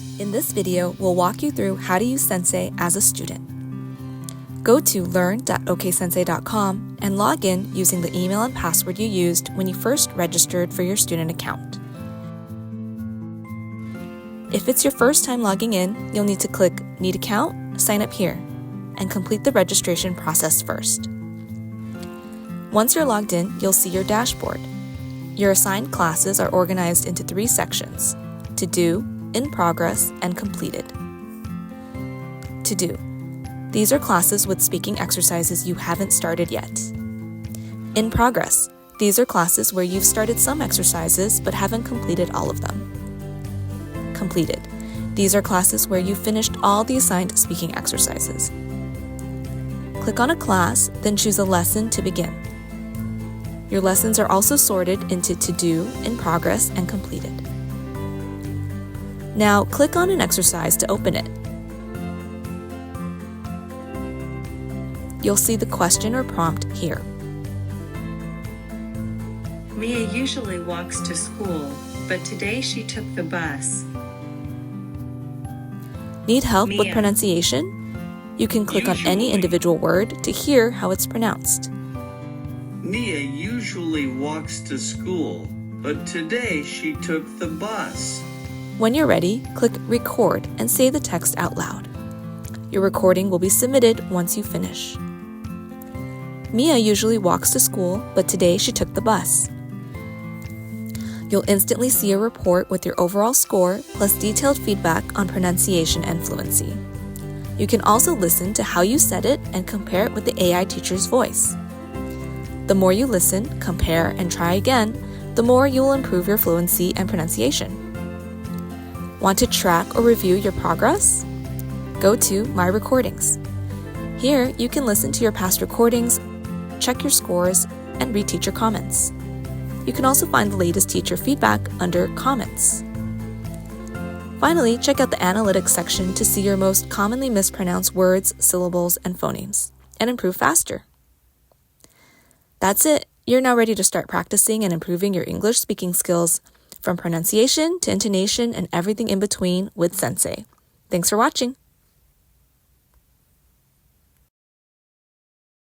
In this video, we'll walk you through how to use Sensay as a student. Go to learn.oksensay.com and log in using the email and password you used when you first registered for your student account. If it's your first time logging in, you'll need to click Need Account, Sign Up Here, and complete the registration process first. Once you're logged in, you'll see your dashboard. Your assigned classes are organized into 3 sections: To Do, In Progress, and Completed. To Do. These are classes with speaking exercises you haven't started yet. In Progress. These are classes where you've started some exercises but haven't completed all of them. Completed. These are classes where you've finished all the assigned speaking exercises. Click on a class, then choose a lesson to begin. Your lessons are also sorted into To Do, In Progress, and Completed. Now, click on an exercise to open it. You'll see the question or prompt here. Mia usually walks to school, but today she took the bus. Need help with Mia. pronunciation? You can click on any individual word to hear how it's pronounced. Mia usually walks to school, but today she took the bus. When you're ready, click Record and say the text out loud. Your recording will be submitted once you finish. Mia usually walks to school, but today she took the bus. You'll instantly see a report with your overall score plus detailed feedback on pronunciation and fluency. You can also listen to how you said it and compare it with the AI teacher's voice. The more you listen, compare, and try again, the more you will improve your fluency and pronunciation. Want to track or review your progress? Go to My Recordings. Here, you can listen to your past recordings, check your scores, and read teacher comments. You can also find the latest teacher feedback under Comments. Finally, check out the Analytics section to see your most commonly mispronounced words, syllables, and phonemes, and improve faster. That's it. You're now ready to start practicing and improving your English speaking skills, from pronunciation to intonation and everything in between with Sensay. Thanks for watching.